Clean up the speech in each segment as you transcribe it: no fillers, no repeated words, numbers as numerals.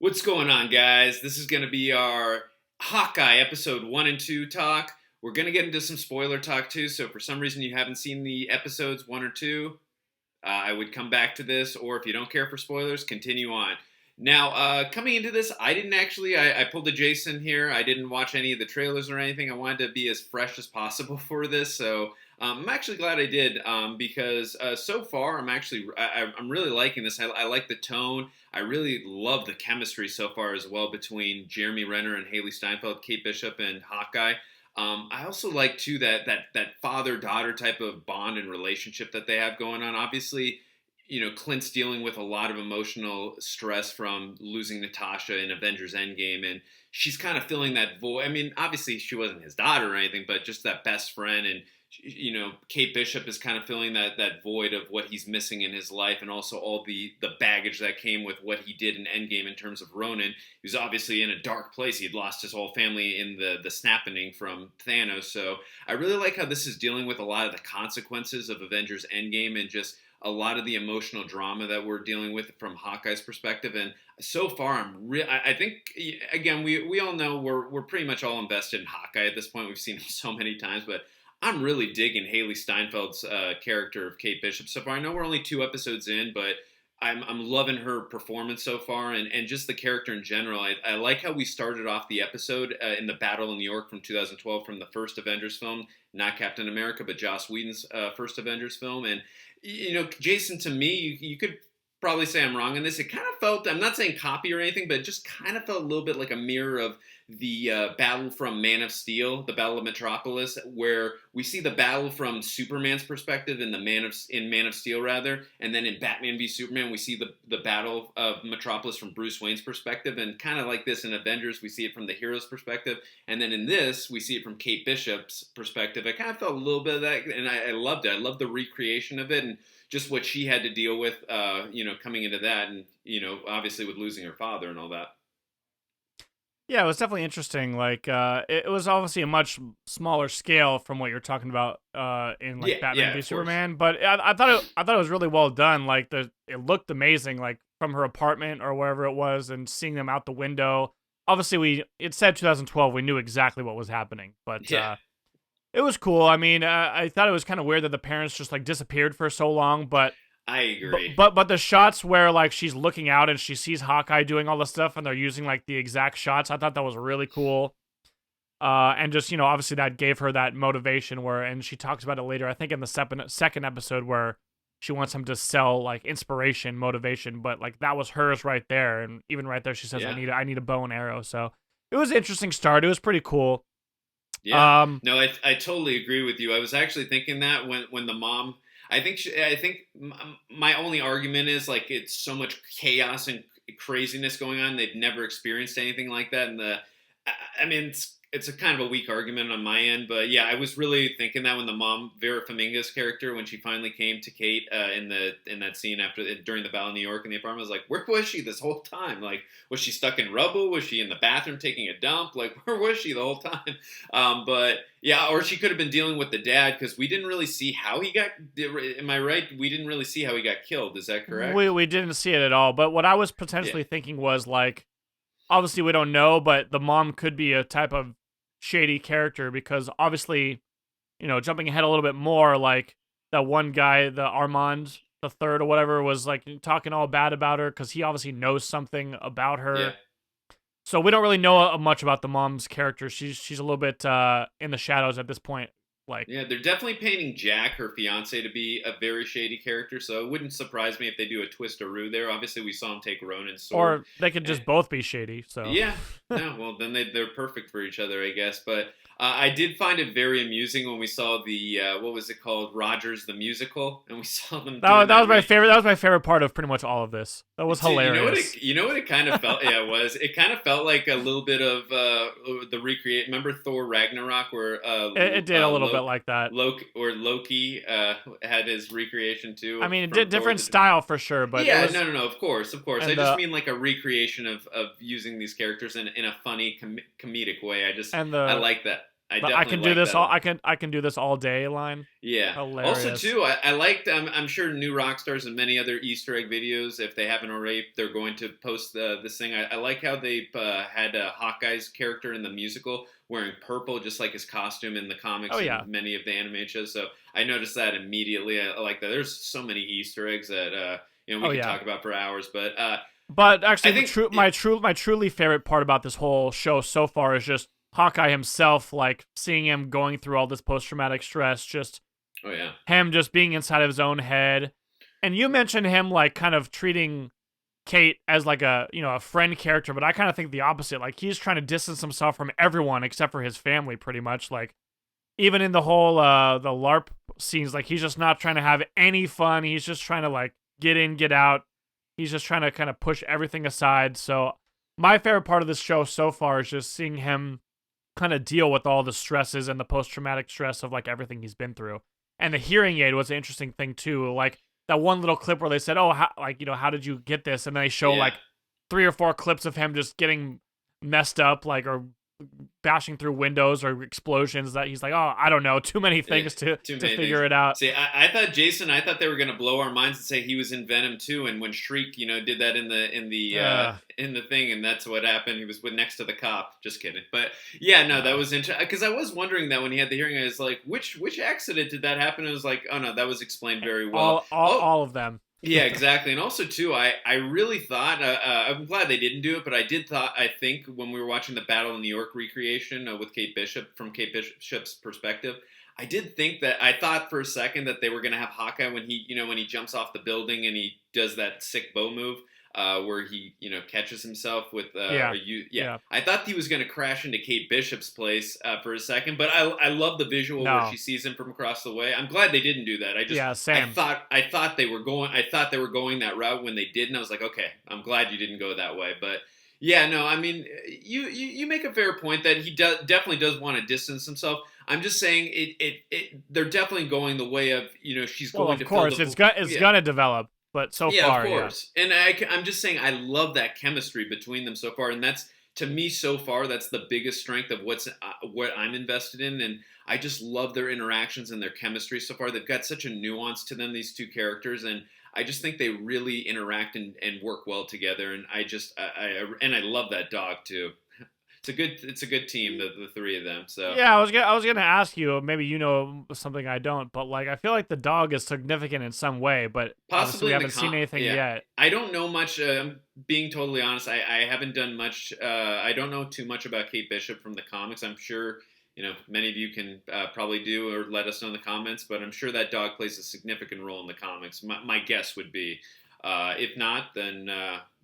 What's going on, guys? This is going to be our Hawkeye episode 1 and 2 talk. We're going to get into some spoiler talk too, so if for some reason you haven't seen the episodes 1 or 2, I would come back to this, or if you don't care for spoilers, continue on. Now, coming into this, I didn't actually, I pulled a Jason here. I didn't watch any of the trailers or anything. I wanted to be as fresh as possible for this, so I'm actually glad I did because so far I'm really liking this. I like the tone. I really love the chemistry so far as well between Jeremy Renner and Haley Steinfeld, Kate Bishop, and Hawkeye. I also like too that father-daughter type of bond and relationship that they have going on. Obviously, Clint's dealing with a lot of emotional stress from losing Natasha in Avengers Endgame, and she's kind of filling that void. I mean, obviously she wasn't his daughter or anything, but just that best friend. And Kate Bishop is kind of filling that void of what he's missing in his life, and also all the baggage that came with what he did in Endgame in terms of Ronin. He was obviously in a dark place. He'd lost his whole family in the snapping from Thanos. So I really like how this is dealing with a lot of the consequences of Avengers Endgame and just a lot of the emotional drama that we're dealing with from Hawkeye's perspective. And so far, I think, again, we all know we're pretty much all invested in Hawkeye at this point. We've seen him so many times, but I'm really digging Haley Steinfeld's character of Kate Bishop so far. I know we're only 2 episodes in, but I'm loving her performance so far, and just the character in general. I like how we started off the episode in the Battle in New York from 2012 from the first Avengers film, not Captain America, but Joss Whedon's first Avengers film. And, Jason, to me, you could probably say I'm wrong in this. It kind of felt, I'm not saying copy or anything, but it just kind of felt a little bit like a mirror of the battle from Man of Steel, the Battle of Metropolis, where we see the battle from Superman's perspective in Man of Steel rather, and then in Batman v Superman we see the battle of Metropolis from Bruce Wayne's perspective, and kind of like this in Avengers we see it from the hero's perspective, and then in this we see it from Kate Bishop's perspective. I kind of felt a little bit of that, and I loved it. I loved the recreation of it and just what she had to deal with, coming into that, and obviously with losing her father and all that. Yeah, it was definitely interesting. Like, it was obviously a much smaller scale from what you're talking about in like Batman v Superman. But I thought it was really well done. Like, it looked amazing. Like from her apartment or wherever it was, and seeing them out the window. Obviously, it said 2012. We knew exactly what was happening, but it was cool. I mean, I thought it was kind of weird that the parents just like disappeared for so long, but. I agree. But the shots where like she's looking out and she sees Hawkeye doing all this stuff and they're using like the exact shots, I thought that was really cool. And just, obviously that gave her that motivation and she talks about it later, I think in the second episode, where she wants him to sell like inspiration, motivation, but like that was hers right there. And even right there, she says, I need a bow and arrow. So it was an interesting start. It was pretty cool. Yeah. No, I totally agree with you. I was actually thinking that when the mom, I think my only argument is like it's so much chaos and craziness going on. They've never experienced anything like that. And I mean, it's a kind of a weak argument on my end, but yeah, I was really thinking that when the mom, Vera Farmiga's character, when she finally came to Kate in that scene during the battle in New York in the apartment, I was like, where was she this whole time? Like, was she stuck in rubble? Was she in the bathroom taking a dump? Like, where was she the whole time? But yeah, or she could have been dealing with the dad, because we didn't really see how he got. Am I right? We didn't really see how he got killed. Is that correct? We didn't see it at all. But what I was potentially thinking was like, obviously we don't know, but the mom could be a type of shady character, because obviously, jumping ahead a little bit more, like that one guy, the Armand the third or whatever, was like talking all bad about her because he obviously knows something about her. Yeah. So we don't really know much about the mom's character. She's a little bit in the shadows at this point. Like, yeah, they're definitely painting Jack, her fiance, to be a very shady character. So it wouldn't surprise me if they do a twist-a-roo there. Obviously, we saw him take Ronin's sword, or they could just both be shady. So yeah, no, well then they're perfect for each other, I guess. But I did find it very amusing when we saw the what was it called, Rogers the Musical, and we saw them. That was my favorite. That was my favorite part of pretty much all of this. That was hilarious. You know what it kind of felt? Yeah, it was. It kind of felt like a little bit of the recreate. Remember Thor Ragnarok, where it did a little bit like that. Loki had his recreation too. I mean, it did different style for sure, but yeah, no, of course. I just mean like a recreation of using these characters in a funny comedic way. I like that. I But I definitely can do like this that. all. I can do this all day. Line. Yeah. Also, Hilarious. too, I liked. I'm sure New Rockstars and many other Easter egg videos, if they haven't already, they're going to post this thing. I like how they had Hawkeye's character in the musical wearing purple, just like his costume in the Oh comics and yeah. many of the animated shows. So I noticed that immediately. I like that. There's so many Easter eggs that we Oh could yeah. talk about for hours. But But I actually, think, my truly favorite part about this whole show so far is just Hawkeye himself, like seeing him going through all this post traumatic stress, just oh yeah, him just being inside of his own head. And you mentioned him like kind of treating Kate as like a friend character, but I kind of think the opposite. Like he's trying to distance himself from everyone except for his family, pretty much. Like even in the whole the LARP scenes, like he's just not trying to have any fun. He's just trying to like get in, get out. He's just trying to kind of push everything aside. So my favorite part of this show so far is just seeing him kind of deal with all the stresses and the post-traumatic stress of like everything he's been through. And the hearing aid was an interesting thing too. Like that one little clip where they said, "Oh, how did you get this?" And then they show yeah. like 3 or 4 clips of him just getting messed up, like or bashing through windows or explosions. That he's like, "Oh, I don't know, too many things to figure it out." See, I thought Jason, I thought they were gonna blow our minds and say he was in Venom too, and when Shriek, did that in the thing, and that's what happened. He was next to the cop. Just kidding, but yeah, no, that was interesting because I was wondering that when he had the hearing, I was like, which accident did that happen? I was like, oh no, that was explained very well. All of them. Yeah, exactly. And also too, I really thought I'm glad they didn't do it, but I think when we were watching the Battle of New York recreation with Kate Bishop from Kate Bishop's perspective, I thought for a second that they were going to have Hawkeye when he jumps off the building and he does that sick bow move. Where he catches himself with yeah. I thought he was going to crash into Kate Bishop's place for a second, but I love the visual where she sees him from across the way. I'm glad they didn't do that. Same. I thought they were going that route when they did, and I was like, okay, I'm glad you didn't go that way. But yeah, no, I mean, you make a fair point that he definitely does want to distance himself. I'm just saying they're definitely going the way of she's going to. Of course, it's gonna develop. But so far, of course. Yeah. And I'm just saying I love that chemistry between them so far, and that's to me so far that's the biggest strength of what I'm invested in, and I just love their interactions and their chemistry so far. They've got such a nuance to them, these two characters, and I just think they really interact and work well together. And I love that dog too. It's a good team, the three of them. So yeah, I was gonna ask you, maybe you know something I don't, but like I feel like the dog is significant in some way, but possibly we haven't seen anything yet. I don't know much. Being totally honest, I haven't done much. I don't know too much about Kate Bishop from the comics. I'm sure many of you can probably do or let us know in the comments, but I'm sure that dog plays a significant role in the comics. My guess would be, if not, then.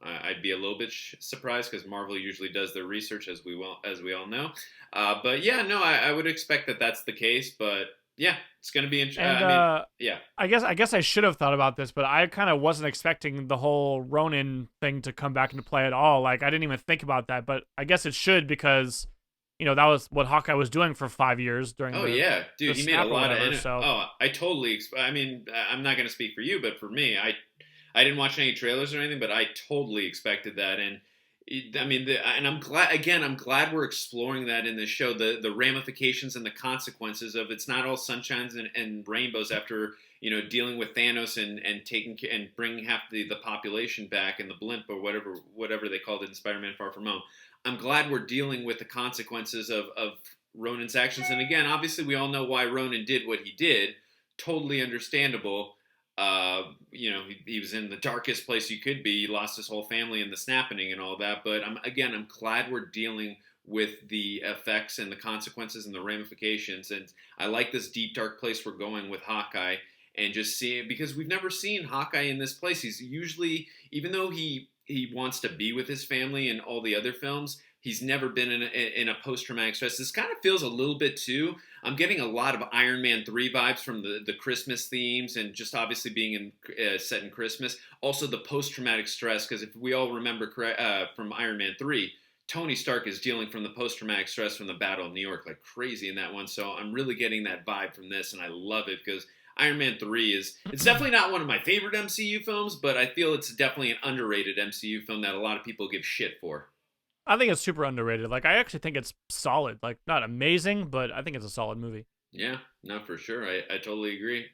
I'd be a little bit surprised because Marvel usually does their research, as we all know. But yeah, no, I would expect that that's the case. But yeah, it's going to be interesting. Yeah. I guess I should have thought about this, but I kind of wasn't expecting the whole Ronin thing to come back into play at all. Like I didn't even think about that, but I guess it should because that was what Hawkeye was doing for 5 years during. Oh yeah, dude, he made a lot of. So. Oh, I totally. I mean, I'm not going to speak for you, but for me, I didn't watch any trailers or anything, but I totally expected that. And I mean, and I'm glad we're exploring that in this show, the ramifications and the consequences of it's not all sunshines and rainbows after dealing with Thanos and taking and bringing half the population back and the blimp or whatever they called it in Spider-Man: Far From Home. I'm glad we're dealing with the consequences of Ronin's actions. And again, obviously, we all know why Ronin did what he did. Totally understandable. He was in the darkest place you could be. He lost his whole family in the snapping and all that. But I'm glad we're dealing with the effects and the consequences and the ramifications. And I like this deep, dark place we're going with Hawkeye and just seeing, because we've never seen Hawkeye in this place. He's usually, even though he wants to be with his family in all the other films, he's never been in a post-traumatic stress. This kind of feels a little bit too. I'm getting a lot of Iron Man 3 vibes from the Christmas themes and just obviously being set in Christmas. Also the post-traumatic stress, because if we all remember from Iron Man 3, Tony Stark is dealing from the post-traumatic stress from the Battle of New York like crazy in that one. So I'm really getting that vibe from this, and I love it because Iron Man 3 it's definitely not one of my favorite MCU films, but I feel it's definitely an underrated MCU film that a lot of people give shit for. I think it's super underrated. Like, I actually think it's solid. Like, not amazing, but I think it's a solid movie. Yeah, no, for sure. I totally agree.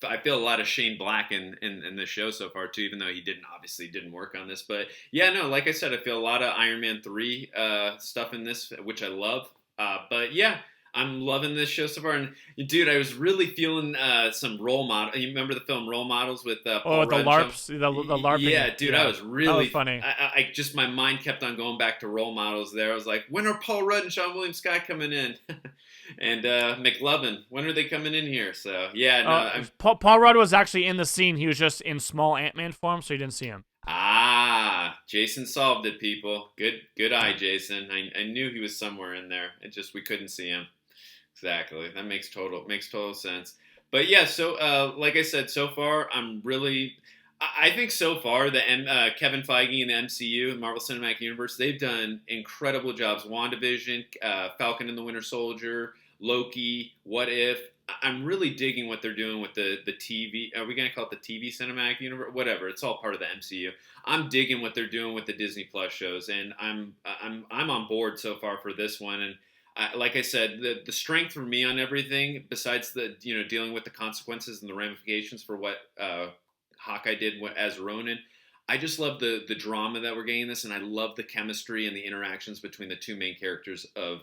I feel a lot of Shane Black in this show so far too, even though he didn't work on this. But yeah, no, like I said, I feel a lot of Iron Man 3 stuff in this, which I love. But yeah, I'm loving this show so far. And dude, I was really feeling some role model. You remember the film Role Models with Paul the Rudd? LARPs, the LARPing. Yeah, dude, I was really that was funny. I just my mind kept on going back to Role Models. There, I was like, when are Paul Rudd and Sean William Scott coming in? And McLovin, when are they coming in here? So yeah, no. Paul Rudd was actually in the scene. He was just in small Ant-Man form, so you didn't see him. Jason solved it, people. Good eye, Jason. I knew he was somewhere in there. It just we couldn't see him. Exactly. That makes total sense. But yeah, so like I said, so far I think so far the Kevin Feige and the MCU, Marvel Cinematic Universe, they've done incredible jobs. WandaVision, Falcon and the Winter Soldier, Loki, What If. I'm really digging what they're doing with the TV. Are we going to call it the TV Cinematic Universe? Whatever. It's all part of the MCU. I'm digging what they're doing with the Disney Plus shows, and I'm on board so far for this one. And like I said, the strength for me on everything, besides the dealing with the consequences and the ramifications for what Hawkeye did as Ronin, I just love the drama that we're getting in this, and I love the chemistry and the interactions between the two main characters of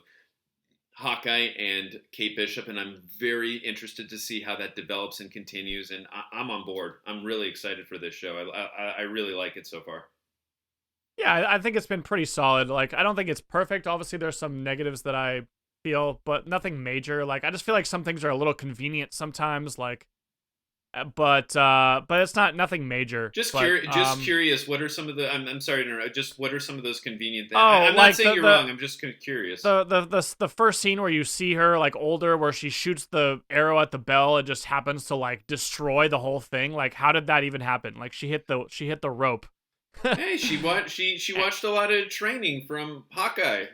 Hawkeye and Kate Bishop, and I'm very interested to see how that develops and continues, and I'm on board. I'm really excited for this show. I really like it so far. Yeah, I think it's been pretty solid. Like, I don't think it's perfect. Obviously, there's some negatives that I feel, but nothing major. Like, I just feel like some things are a little convenient sometimes, like, but it's nothing major. Just curious. What are some of the? I'm sorry to interrupt. Just what are some of those convenient things? Oh, I'm not saying you're wrong. I'm just curious. The first scene where you see her like older, where she shoots the arrow at the bell, it just happens to like destroy the whole thing. Like, how did that even happen? Like, she hit the rope. Hey, she watched a lot of training from Hawkeye.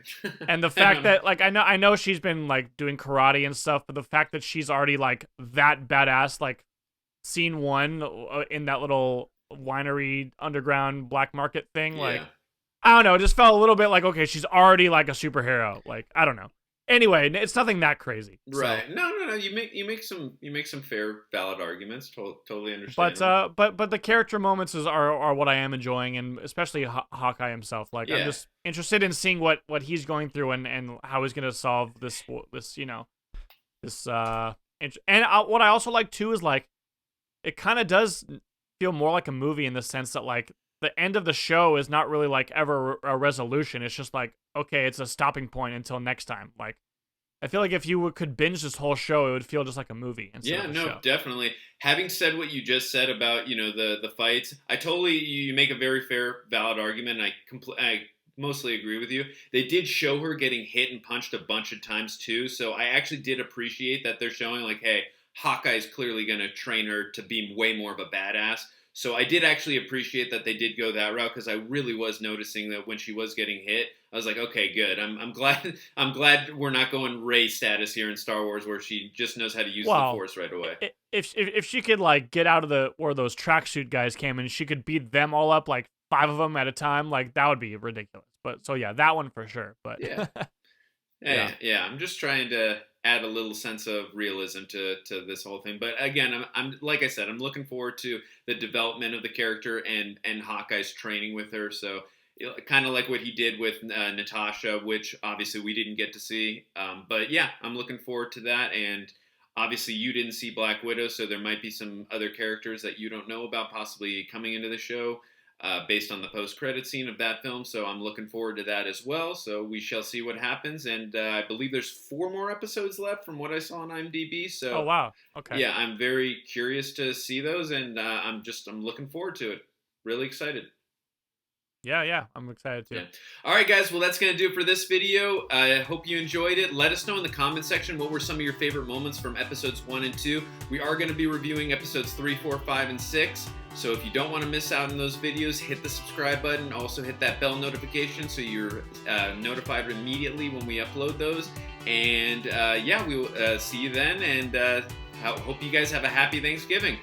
And the fact that like I know she's been like doing karate and stuff, but the fact that she's already like that badass, like scene 1 in that little winery underground black market thing, like I don't know, it just felt a little bit like, okay, she's already like a superhero. Like, I don't know. Anyway, it's nothing that crazy. Right. So. No. You make some fair, valid arguments. Totally understand. But the character moments are what I am enjoying, and especially Hawkeye himself. Like, I'm just interested in seeing what he's going through and how he's gonna solve this. And what I also like too is like, it kind of does feel more like a movie in the sense that like the end of the show is not really like ever a resolution. It's just like, okay, it's a stopping point until next time. Like, I feel like if you could binge this whole show, it would feel just like a movie instead of a show. Definitely. Having said what you just said about the fights, you make a very fair, valid argument. And I mostly agree with you. They did show her getting hit and punched a bunch of times too, so I actually did appreciate that they're showing like, hey, Hawkeye is clearly going to train her to be way more of a badass. So I did actually appreciate that they did go that route, because I really was noticing that when she was getting hit, I was like, okay, good. I'm glad we're not going Rey status here in Star Wars, where she just knows how to use the Force right away. If she could like get out of where those tracksuit guys came and she could beat them all up, like 5 of them at a time, like that would be ridiculous. But so yeah, that one for sure. But yeah. I'm just trying to add a little sense of realism to this whole thing. But again, I'm like I said, I'm looking forward to the development of the character and Hawkeye's training with her. So kind of like what he did with Natasha, which obviously we didn't get to see. But yeah, I'm looking forward to that. And obviously you didn't see Black Widow, so there might be some other characters that you don't know about possibly coming into the show based on the post-credit scene of that film. So I'm looking forward to that as well. So we shall see what happens. And I believe there's 4 more episodes left from what I saw on IMDb. So oh, wow. Okay. Yeah, I'm very curious to see those, and I'm looking forward to it. Really excited. Yeah, I'm excited too. Yeah. All right, guys. Well, that's going to do it for this video. I hope you enjoyed it. Let us know in the comment section what were some of your favorite moments from episodes 1 and 2. We are going to be reviewing episodes 3, 4, 5, and 6. So if you don't want to miss out on those videos, hit the subscribe button. Also hit that bell notification so you're notified immediately when we upload those. And yeah, we will see you then. And hope you guys have a happy Thanksgiving.